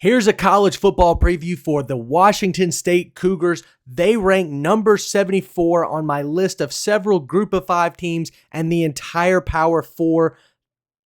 Here's a college football preview for the Washington State Cougars. They rank number 74 on my list of several Group of 5 teams and the entire Power 4.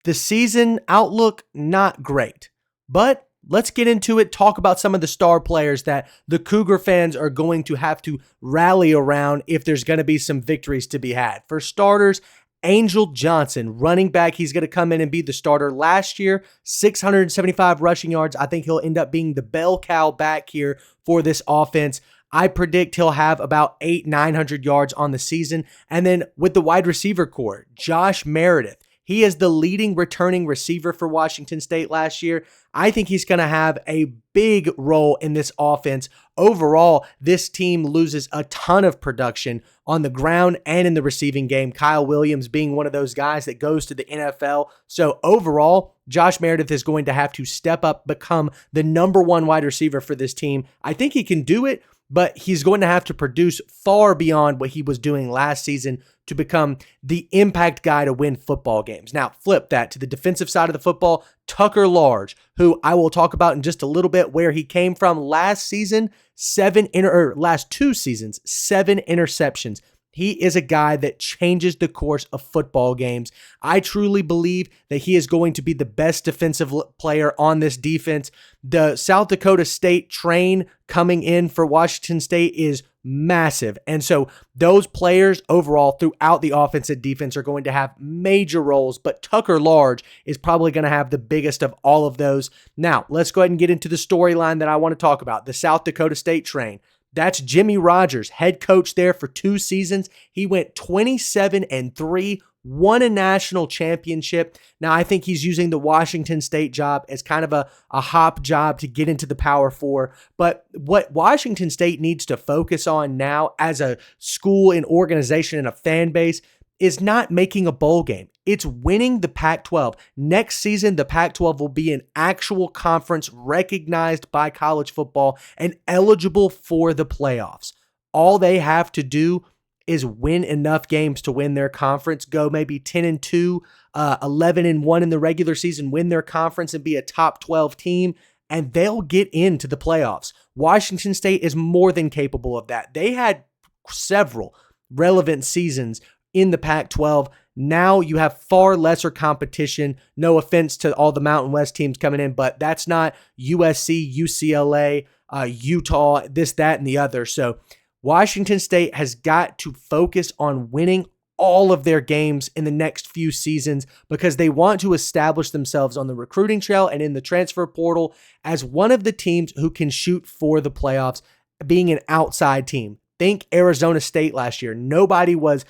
The season outlook, not great. But let's get into it, talk about some of the star players that the Cougar fans are going to have to rally around if there's going to be some victories to be had. For starters, Angel Johnson, running back. He's going to come in and be the starter. Last year, 675 rushing yards. I think he'll end up being the bell cow back here for this offense. I predict he'll have about 900 yards on the season. And then with the wide receiver core, Josh Meredith. He is the leading returning receiver for Washington State last year. I think he's going to have a big role in this offense. Overall, this team loses a ton of production on the ground and in the receiving game, Kyle Williams being one of those guys that goes to the NFL. So overall, Josh Meredith is going to have to step up, become the number one wide receiver for this team. I think he can do it, but he's going to have to produce far beyond what he was doing last season to become the impact guy to win football games. Now, flip that to the defensive side of the football. Tucker Large, who I will talk about in just a little bit, where he came from last season, last 2 seasons, 7 interceptions. He is a guy that changes the course of football games. I truly believe that he is going to be the best defensive player on this defense. The South Dakota State train coming in for Washington State is massive. And so those players overall throughout the offense and defense are going to have major roles, but Tucker Large is probably going to have the biggest of all of those. Now, let's go ahead and get into the storyline that I want to talk about, the South Dakota State train. That's Jimmy Rogers, head coach there for 2 seasons. He went 27-3, won a national championship. Now, I think he's using the Washington State job as kind of a hop job to get into the Power 4. But what Washington State needs to focus on now as a school and organization and a fan base is not making a bowl game. It's winning the Pac-12. Next season, the Pac-12 will be an actual conference recognized by college football and eligible for the playoffs. All they have to do is win enough games to win their conference, go maybe 10-2, 11-1 in the regular season, win their conference and be a top 12 team, and they'll get into the playoffs. Washington State is more than capable of that. They had several relevant seasons in the Pac-12. Now you have far lesser competition. No offense to all the Mountain West teams coming in, but that's not USC, UCLA, Utah, this, that, and the other. So Washington State has got to focus on winning all of their games in the next few seasons because they want to establish themselves on the recruiting trail and in the transfer portal as one of the teams who can shoot for the playoffs, being an outside team. Think Arizona State last year. Nobody was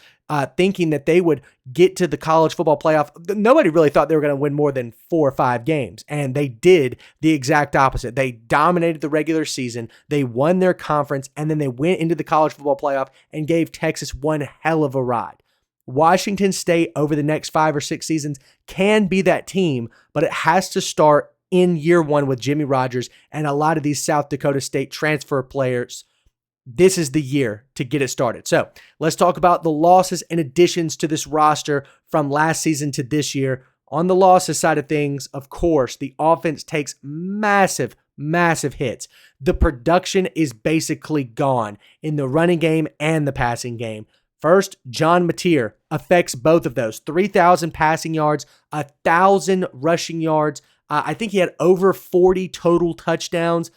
thinking that they would get to the college football playoff. Nobody really thought they were going to win more than 4 or 5 games, and they did the exact opposite. They dominated the regular season, they won their conference, and then they went into the college football playoff and gave Texas one hell of a ride. Washington State over the next 5 or 6 seasons can be that team, but it has to start in year 1 with Jimmy Rogers and a lot of these South Dakota State transfer players. This is the year to get it started. So let's talk about the losses and additions to this roster from last season to this year. On the losses side of things, of course, the offense takes massive hits. The production is basically gone in the running game and the passing game. First, John Mateer affects both of those. 3,000 passing yards, 1,000 rushing yards. I think he had over 40 total touchdowns.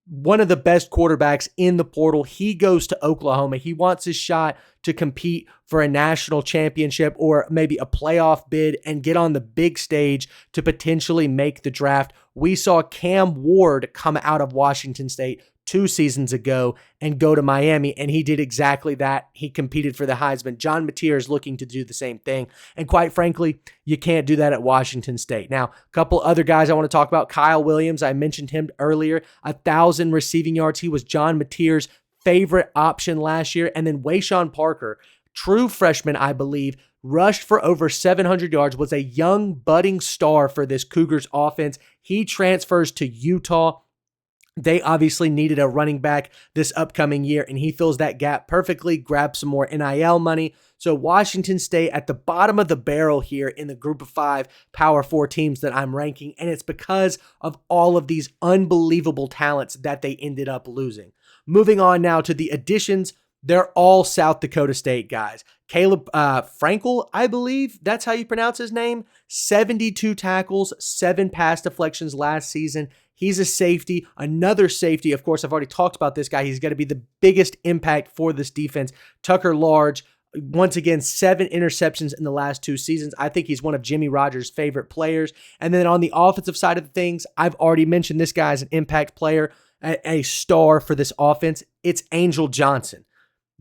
One of the best quarterbacks in the portal. He goes to Oklahoma. He wants his shot to compete for a national championship or maybe a playoff bid and get on the big stage to potentially make the draft. We saw Cam Ward come out of Washington State 2 seasons ago and go to Miami, and he did exactly that. He competed for the Heisman. John Mateer is looking to do the same thing, and quite frankly, you can't do that at Washington State. Now, a couple other guys I want to talk about. Kyle Williams, I mentioned him earlier, 1,000 receiving yards. He was John Mateer's favorite option last year, and then Wayshawn Parker, true freshman, I believe, rushed for over 700 yards, was a young budding star for this Cougars offense. He transfers to Utah. They obviously needed a running back this upcoming year, and he fills that gap perfectly, grabs some more NIL money. So Washington State at the bottom of the barrel here in the group of 5 Power 4 teams that I'm ranking, and it's because of all of these unbelievable talents that they ended up losing. Moving on now to the additions, they're all South Dakota State guys. Caleb Frankel, I believe that's how you pronounce his name, 72 tackles, 7 pass deflections last season. He's a safety, another safety. Of course, I've already talked about this guy. He's going to be the biggest impact for this defense. Tucker Large, once again, 7 interceptions in the last 2 seasons. I think he's one of Jimmy Rogers' favorite players. And then on the offensive side of things, I've already mentioned this guy as an impact player, a star for this offense. It's Angel Johnson.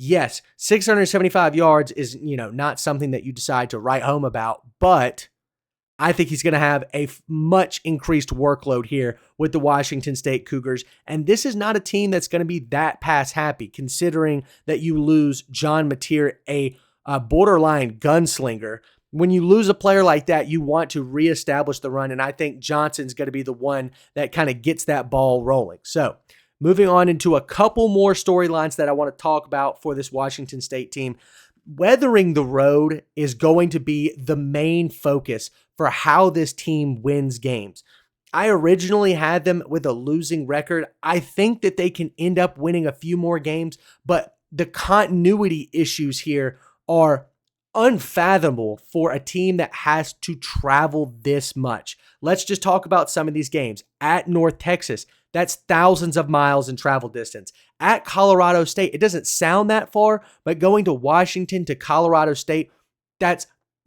Yes, 675 yards is, not something that you decide to write home about, but I think he's going to have a much increased workload here with the Washington State Cougars. And this is not a team that's going to be that pass happy, considering that you lose John Mateer, a borderline gunslinger. When you lose a player like that, you want to reestablish the run. And I think Johnson's going to be the one that kind of gets that ball rolling. So moving on into a couple more storylines that I want to talk about for this Washington State team. Weathering the road is going to be the main focus for how this team wins games. I originally had them with a losing record. I think that they can end up winning a few more games, but the continuity issues here are unfathomable for a team that has to travel this much. Let's just talk about some of these games. At North Texas, that's thousands of miles in travel distance. At Colorado State, it doesn't sound that far, but going to Washington to Colorado State, that's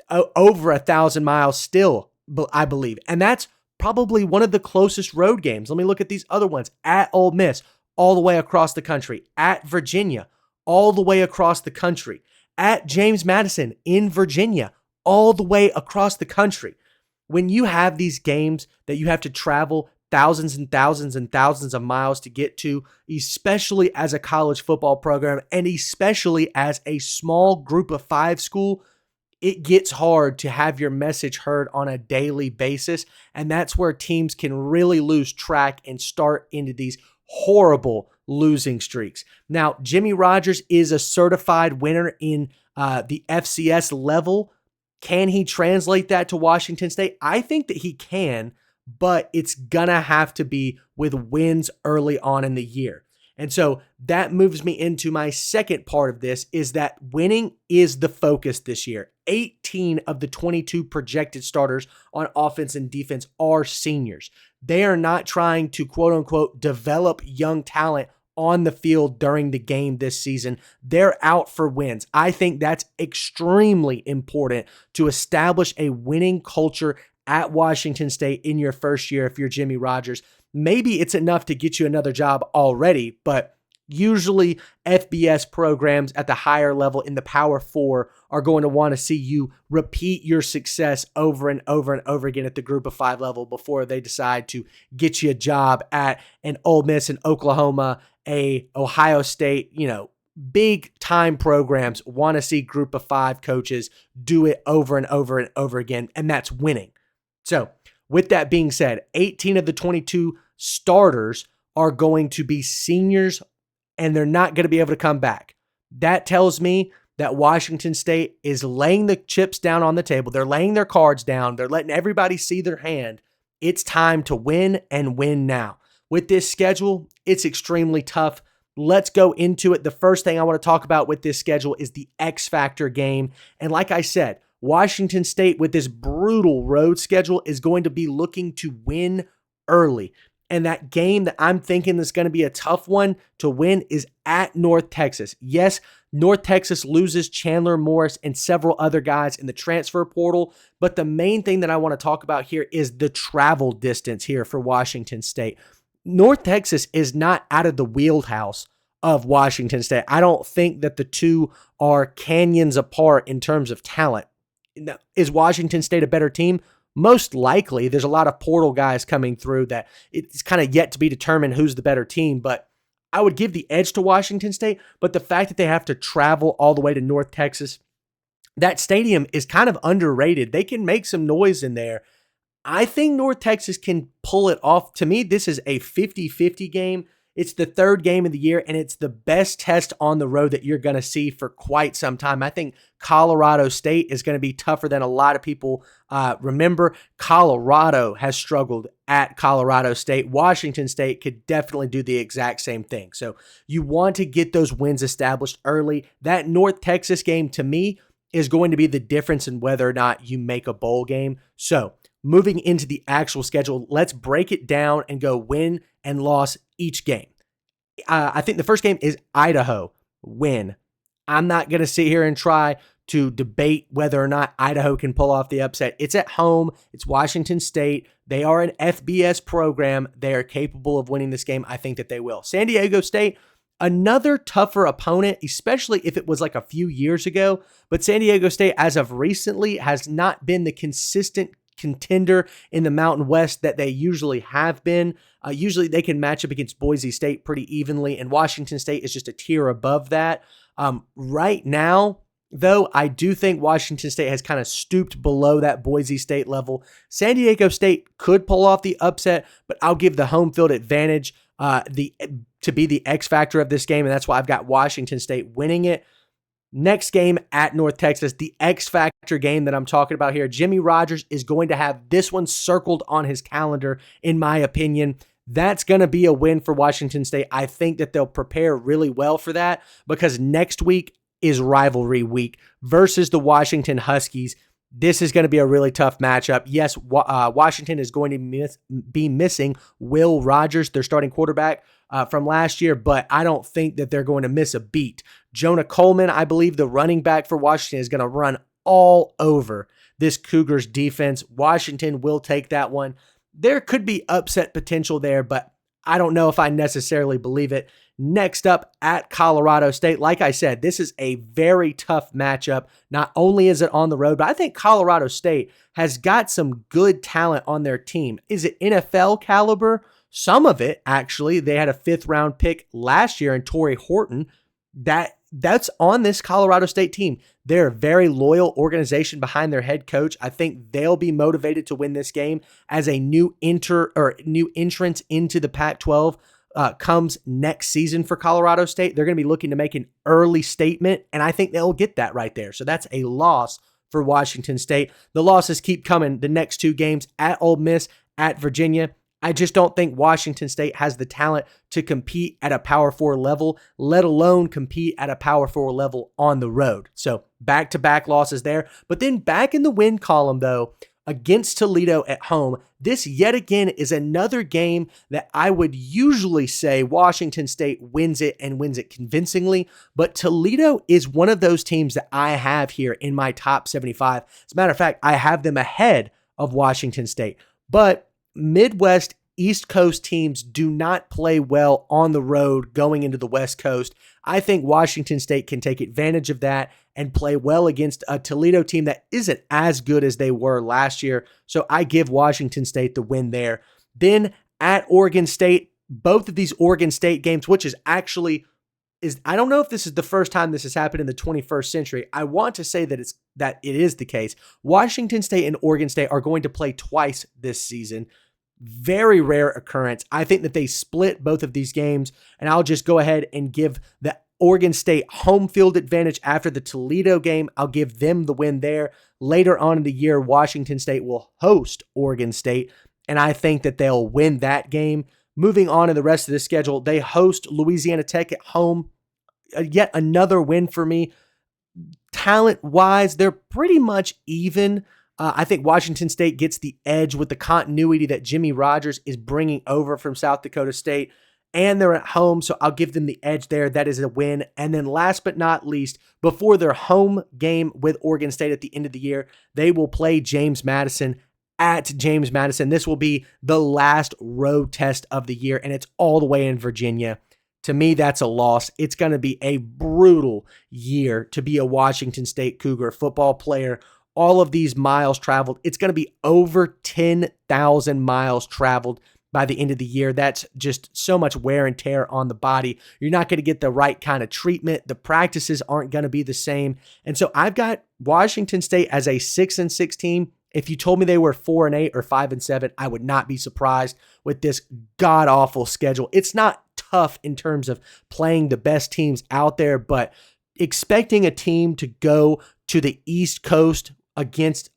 over 1,000 miles still, I believe. And that's probably one of the closest road games. Let me look at these other ones. At Ole Miss, all the way across the country. At Virginia, all the way across the country. At James Madison in Virginia, all the way across the country. When you have these games that you have to travel thousands and thousands and thousands of miles to get to, especially as a college football program and especially as a small group of 5 school, it gets hard to have your message heard on a daily basis. And that's where teams can really lose track and start into these horrible losing streaks. Now, Jimmy Rogers is a certified winner in the FCS level. Can he translate that to Washington State? I think that he can, but it's gonna have to be with wins early on in the year. And so that moves me into my second part of this, is that winning is the focus this year. 18 of the 22 projected starters on offense and defense are seniors. They are not trying to, quote unquote, develop young talent on the field during the game this season. They're out for wins. I think that's extremely important to establish a winning culture at Washington State in your first year if you're Jimmy Rogers. Maybe it's enough to get you another job already, but usually FBS programs at the higher level in the Power 4 are going to want to see you repeat your success over and over and over again at the Group of 5 level before they decide to get you a job at an Ole Miss, an Oklahoma, a Ohio State. Big time programs want to see Group of 5 coaches do it over and over and over again, and that's winning. So with that being said, 18 of the 22 starters are going to be seniors, and they're not going to be able to come back. That tells me that Washington State is laying the chips down on the table. They're laying their cards down. They're letting everybody see their hand. It's time to win, and win now. With this schedule, it's extremely tough. Let's go into it. The first thing I want to talk about with this schedule is the X Factor game. And like I said, Washington State with this brutal road schedule is going to be looking to win early. And that game that I'm thinking is going to be a tough one to win is at North Texas. Yes, North Texas loses Chandler Morris and several other guys in the transfer portal, but the main thing that I want to talk about here is the travel distance here for Washington State. North Texas is not out of the wheelhouse of Washington State. I don't think that the two are canyons apart in terms of talent. Is Washington State a better team? Most likely. There's a lot of portal guys coming through that it's kind of yet to be determined who's the better team, but I would give the edge to Washington State. But the fact that they have to travel all the way to North Texas, that stadium is kind of underrated. They can make some noise in there. I think North Texas can pull it off. To me, this is a 50-50 game. It's the third game of the year, and it's the best test on the road that you're going to see for quite some time. I think Colorado State is going to be tougher than a lot of people remember. Colorado has struggled at Colorado State. Washington State could definitely do the exact same thing. So you want to get those wins established early. That North Texas game, to me, is going to be the difference in whether or not you make a bowl game. So moving into the actual schedule, let's break it down and go win and loss each game. I think the first game is Idaho. Win. I'm not going to sit here and try to debate whether or not Idaho can pull off the upset. It's at home. It's Washington State. They are an FBS program. They are capable of winning this game. I think that they will. San Diego State, another tougher opponent, especially if it was like a few years ago. But San Diego State, as of recently, has not been the consistent contender in the Mountain West that they usually have been. Usually they can match up against Boise State pretty evenly, and Washington State is just a tier above that. Right now, though, I do think Washington State has kind of stooped below that Boise State level. San Diego State could pull off the upset, but I'll give the home field advantage to be the X factor of this game, and that's why I've got Washington State winning it. Next game at North Texas, the X factor game that I'm talking about here. Jimmy Rogers is going to have this one circled on his calendar, in my opinion. That's going to be a win for Washington State. I think that they'll prepare really well for that because next week is rivalry week versus the Washington Huskies. This is going to be a really tough matchup. Yes, Washington is going to be missing Will Rogers, their starting quarterback from last year, but I don't think that they're going to miss a beat. Jonah Coleman, I believe the running back for Washington, is going to run all over this Cougars defense. Washington will take that one. There could be upset potential there, but I don't know if I necessarily believe it. Next up at Colorado State, like I said, this is a very tough matchup. Not only is it on the road, but I think Colorado State has got some good talent on their team. Is it NFL caliber? Some of it, actually. They had a 5th-round pick last year in Torrey Horton. That's on this Colorado State team. They're a very loyal organization behind their head coach. I think they'll be motivated to win this game as a new entrance into the Pac-12 comes next season for Colorado State. They're going to be looking to make an early statement, and I think they'll get that right there. So that's a loss for Washington State. The losses keep coming. The next 2 games at Ole Miss, at Virginia. I just don't think Washington State has the talent to compete at a Power 4 level, let alone compete at a Power 4 level on the road. So back-to-back losses there. But then back in the win column, though, against Toledo at home, this yet again is another game that I would usually say Washington State wins it and wins it convincingly. But Toledo is one of those teams that I have here in my top 75. As a matter of fact, I have them ahead of Washington State. But Midwest, East Coast teams do not play well on the road going into the West Coast. I think Washington State can take advantage of that and play well against a Toledo team that isn't as good as they were last year. So I give Washington State the win there. Then at Oregon State, both of these Oregon State games, which is actually I don't know if this is the first time this has happened in the 21st century. I want to say that it is the case. Washington State and Oregon State are going to play twice this season. Very rare occurrence. I think that they split both of these games, and I'll just go ahead and give the Oregon State home field advantage after the Toledo game. I'll give them the win there. Later on in the year, Washington State will host Oregon State, and I think that they'll win that game. Moving on in the rest of the schedule, they host Louisiana Tech at home. Yet another win for me. Talent-wise, they're pretty much even. I think Washington State gets the edge with the continuity that Jimmy Rogers is bringing over from South Dakota State, and they're at home, so I'll give them the edge there. That is a win. And then last but not least, before their home game with Oregon State at the end of the year, they will play James Madison at James Madison. This will be the last road test of the year, and it's all the way in Virginia. To me, that's a loss. It's going to be a brutal year to be a Washington State Cougar football player. All of these miles traveled, it's going to be over 10,000 miles traveled by the end of the year. That's just so much wear and tear on the body. You're not going to get the right kind of treatment. The practices aren't going to be the same. And so I've got Washington State as a 6-6 team If you told me they were 4-8 or 5-7, I would not be surprised with this god-awful schedule. It's not tough in terms of playing the best teams out there, but expecting a team to go to the East Coast against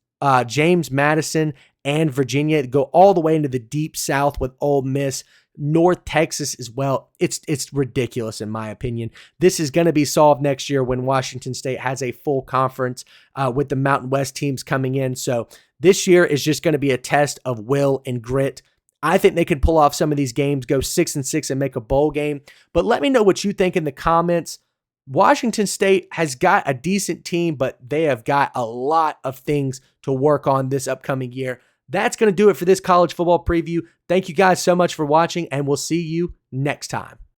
James Madison and Virginia, go all the way into the deep South with Ole Miss, North Texas as well. It's ridiculous in my opinion. This is going to be solved next year when Washington State has a full conference with the Mountain West teams coming in. So this year is just going to be a test of will and grit. I think they could pull off some of these games, go 6-6 and make a bowl game. But let me know what you think in the comments. Washington State has got a decent team, but they have got a lot of things to work on this upcoming year. That's going to do it for this college football preview. Thank you guys so much for watching, and we'll see you next time.